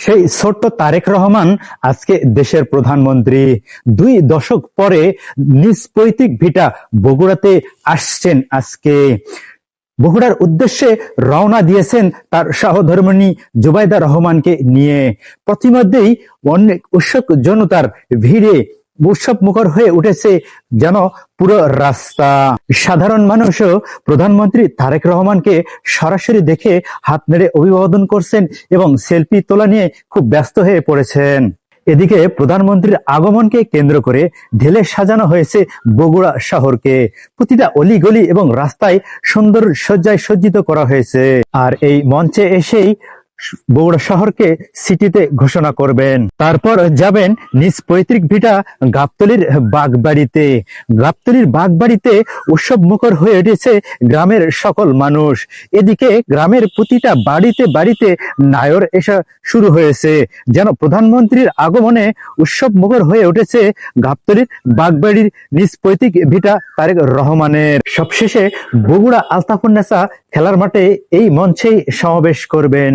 সেই ছোট্ট তারেক রহমান আজকে দেশের প্রধানমন্ত্রী। 2 দশক পরে নিজ পৈতৃক ভিটা বগুড়াতে আসছেন। আজকে বগুড়ার উদ্দেশ্যে রওনা দিয়েছেন তার সহধর্মিণী জুবাইদা রহমানকে নিয়ে। প্রতিমধ্যেই অনেক উৎসুক জনতার ভিড়ে উৎসব মুখর হয়ে উঠেছে যেন পুরো রাস্তা। সাধারণ মানুষও প্রধানমন্ত্রী তারেক রহমানকে সরাসরি দেখে হাত নেড়ে অভিবাদন করছেন এবং সেলফি তোলা নিয়ে খুব ব্যস্ত হয়ে পড়েছেন। এদিকে প্রধানমন্ত্রীর আগমনকে কেন্দ্র করে ঢেলে সাজানো হয়েছে বগুড়া শহরকে। প্রতিটা অলিগলি এবং রাস্তায় সুন্দর সজ্জায় সজ্জিত করা হয়েছে। আর এই মঞ্চে এসেই বগুড়া শহরকে সিটিতে ঘোষণা করবেন। তারপর যাবেন নিজ পৈতৃক ভিটা গাবতলীর বাগবাড়িতে। গাবতলীর বাগবাড়িতে উৎসব মুখর হয়ে উঠেছে গ্রামের সকল মানুষ। এদিকে গ্রামের প্রতিটা বাড়িতে বাড়িতে নায়র এসা শুরু হয়েছে, যেন প্রধানমন্ত্রীর আগমনে উৎসব মুখর হয়ে উঠেছে গাবতলীর বাগবাড়ির নিজ পৈতৃক ভিটা তারেক রহমানের। সবশেষে বগুড়া আলতাফুন্নেসা খেলার মাঠে এই মঞ্চেই সমাবেশ করবেন।